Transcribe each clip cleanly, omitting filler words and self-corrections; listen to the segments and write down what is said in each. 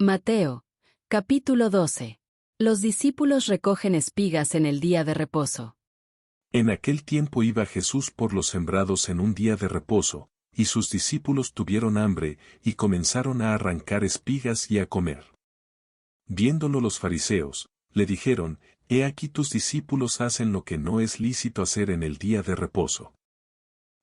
Mateo, capítulo 12. Los discípulos recogen espigas en el día de reposo. En aquel tiempo iba Jesús por los sembrados en un día de reposo, y sus discípulos tuvieron hambre, y comenzaron a arrancar espigas y a comer. Viéndolo los fariseos, le dijeron, He aquí tus discípulos hacen lo que no es lícito hacer en el día de reposo.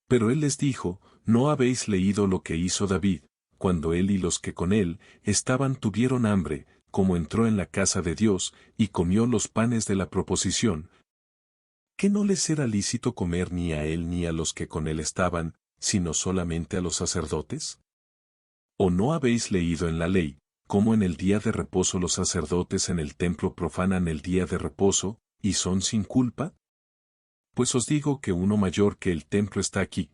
Pero él les dijo, ¿no habéis leído lo que hizo David, cuando él y los que con él estaban tuvieron hambre, como entró en la casa de Dios, y comió los panes de la proposición? ¿Que no les era lícito comer ni a él ni a los que con él estaban, sino solamente a los sacerdotes? ¿O no habéis leído en la ley, cómo en el día de reposo los sacerdotes en el templo profanan el día de reposo, y son sin culpa? Pues os digo que uno mayor que el templo está aquí.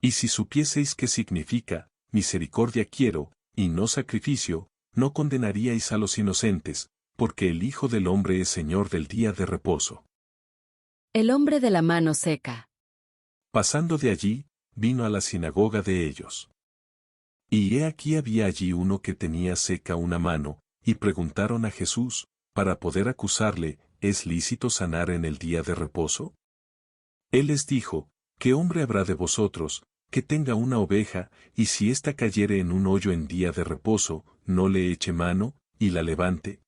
Y si supieseis qué significa, misericordia quiero, y no sacrificio, no condenaríais a los inocentes, porque el Hijo del Hombre es Señor del día de reposo. El hombre de la mano seca. Pasando de allí, vino a la sinagoga de ellos. Y he aquí había allí uno que tenía seca una mano, y preguntaron a Jesús, para poder acusarle, ¿es lícito sanar en el día de reposo? Él les dijo, ¿qué hombre habrá de vosotros, que tenga una oveja, y si ésta cayere en un hoyo en día de reposo, no le eche mano, y la levante?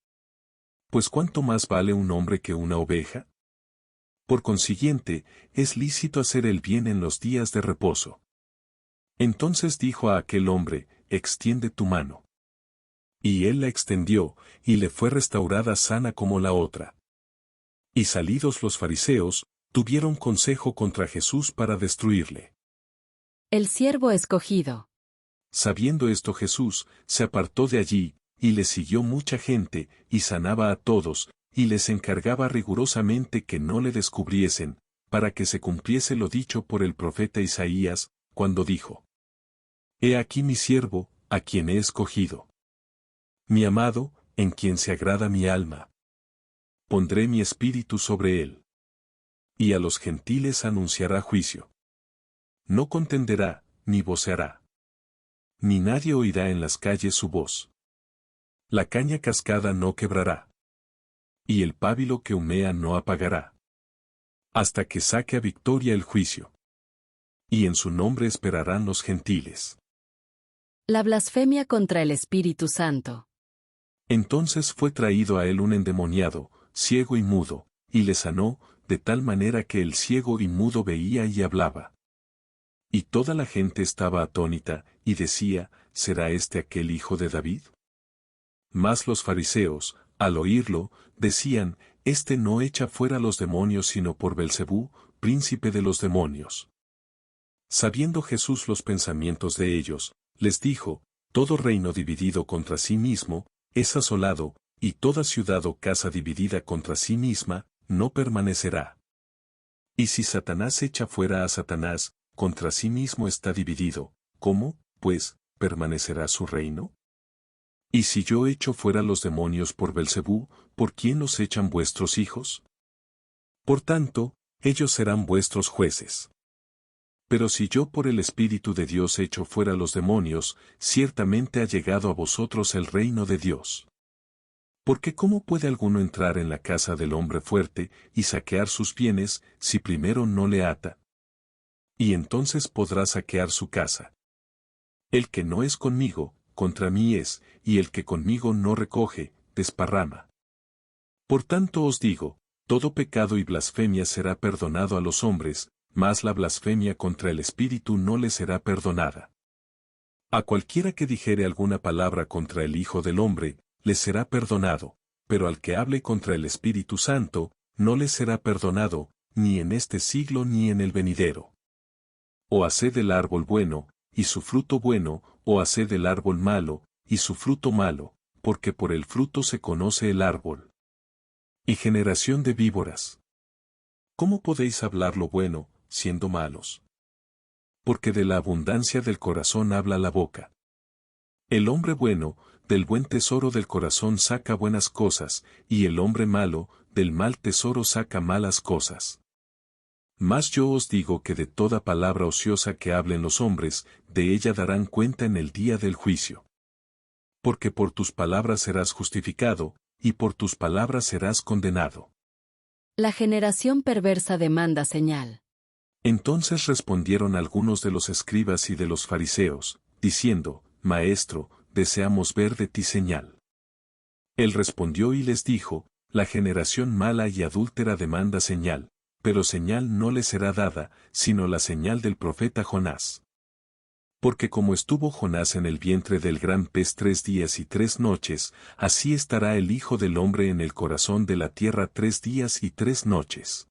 Pues ¿cuánto más vale un hombre que una oveja? Por consiguiente, es lícito hacer el bien en los días de reposo. Entonces dijo a aquel hombre, extiende tu mano. Y él la extendió, y le fue restaurada sana como la otra. Y salidos los fariseos, tuvieron consejo contra Jesús para destruirle. El siervo escogido. Sabiendo esto Jesús, se apartó de allí, y le siguió mucha gente, y sanaba a todos, y les encargaba rigurosamente que no le descubriesen, para que se cumpliese lo dicho por el profeta Isaías, cuando dijo: He aquí mi siervo, a quien he escogido. Mi amado, en quien se agrada mi alma. Pondré mi espíritu sobre él. Y a los gentiles anunciará juicio. No contenderá, ni voceará. Ni nadie oirá en las calles su voz. La caña cascada no quebrará. Y el pábilo que humea no apagará. Hasta que saque a victoria el juicio. Y en su nombre esperarán los gentiles. La blasfemia contra el Espíritu Santo. Entonces fue traído a él un endemoniado, ciego y mudo, y le sanó, de tal manera que el ciego y mudo veía y hablaba. Y toda la gente estaba atónita, y decía, ¿será este aquel hijo de David? Mas los fariseos, al oírlo, decían, Este no echa fuera los demonios sino por Belcebú, príncipe de los demonios. Sabiendo Jesús los pensamientos de ellos, les dijo, Todo reino dividido contra sí mismo, es asolado, y toda ciudad o casa dividida contra sí misma, no permanecerá. Y si Satanás echa fuera a Satanás, contra sí mismo está dividido, ¿cómo, pues, permanecerá su reino? Y si yo echo fuera los demonios por Belcebú, ¿por quién los echan vuestros hijos? Por tanto, ellos serán vuestros jueces. Pero si yo por el Espíritu de Dios echo fuera los demonios, ciertamente ha llegado a vosotros el reino de Dios. Porque ¿cómo puede alguno entrar en la casa del hombre fuerte y saquear sus bienes, si primero no le ata? Y entonces podrá saquear su casa. El que no es conmigo, contra mí es, y el que conmigo no recoge, desparrama. Por tanto os digo, todo pecado y blasfemia será perdonado a los hombres, mas la blasfemia contra el Espíritu no le será perdonada. A cualquiera que dijere alguna palabra contra el Hijo del Hombre, le será perdonado, pero al que hable contra el Espíritu Santo, no le será perdonado, ni en este siglo ni en el venidero. O haced el árbol bueno, y su fruto bueno, o haced el árbol malo, y su fruto malo, porque por el fruto se conoce el árbol. Y generación de víboras. ¿Cómo podéis hablar lo bueno, siendo malos? Porque de la abundancia del corazón habla la boca. El hombre bueno, del buen tesoro del corazón saca buenas cosas, y el hombre malo, del mal tesoro saca malas cosas. Mas yo os digo que de toda palabra ociosa que hablen los hombres, de ella darán cuenta en el día del juicio. Porque por tus palabras serás justificado, y por tus palabras serás condenado. La generación perversa demanda señal. Entonces respondieron algunos de los escribas y de los fariseos, diciendo, Maestro, deseamos ver de ti señal. Él respondió y les dijo, la generación mala y adúltera demanda señal, pero señal no le será dada, sino la señal del profeta Jonás. Porque como estuvo Jonás en el vientre del gran pez 3 días y 3 noches, así estará el Hijo del Hombre en el corazón de la tierra 3 días y 3 noches.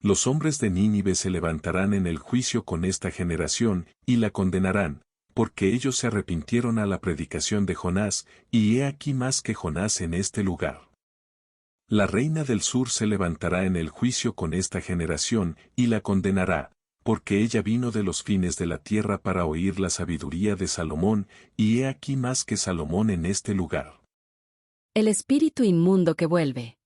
Los hombres de Nínive se levantarán en el juicio con esta generación, y la condenarán, porque ellos se arrepintieron a la predicación de Jonás, y he aquí más que Jonás en este lugar. La reina del sur se levantará en el juicio con esta generación, y la condenará, porque ella vino de los fines de la tierra para oír la sabiduría de Salomón, y he aquí más que Salomón en este lugar. El espíritu inmundo que vuelve.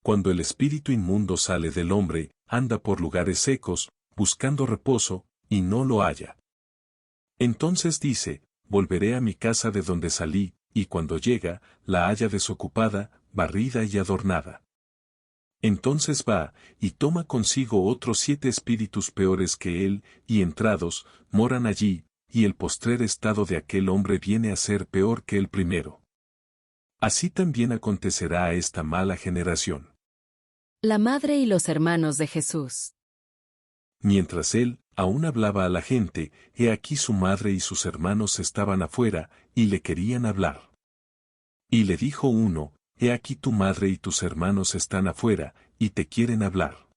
Cuando el espíritu inmundo sale del hombre, anda por lugares secos, buscando reposo, y no lo halla. Entonces dice, volveré a mi casa de donde salí, y cuando llega, la halla desocupada, barrida y adornada. Entonces va, y toma consigo otros 7 espíritus peores que él, y entrados, moran allí, y el postrer estado de aquel hombre viene a ser peor que el primero. Así también acontecerá a esta mala generación. La madre y los hermanos de Jesús. Mientras él aún hablaba a la gente, he aquí su madre y sus hermanos estaban afuera, y le querían hablar. Y le dijo uno, he aquí tu madre y tus hermanos están afuera, y te quieren hablar.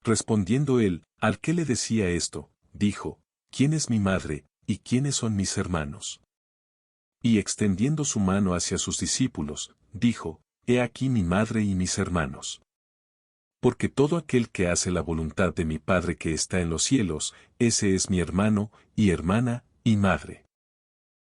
Respondiendo él, al que le decía esto, dijo, ¿quién es mi madre, y quiénes son mis hermanos? Y extendiendo su mano hacia sus discípulos, dijo, he aquí mi madre y mis hermanos. Porque todo aquel que hace la voluntad de mi Padre que está en los cielos, ese es mi hermano, y hermana, y madre.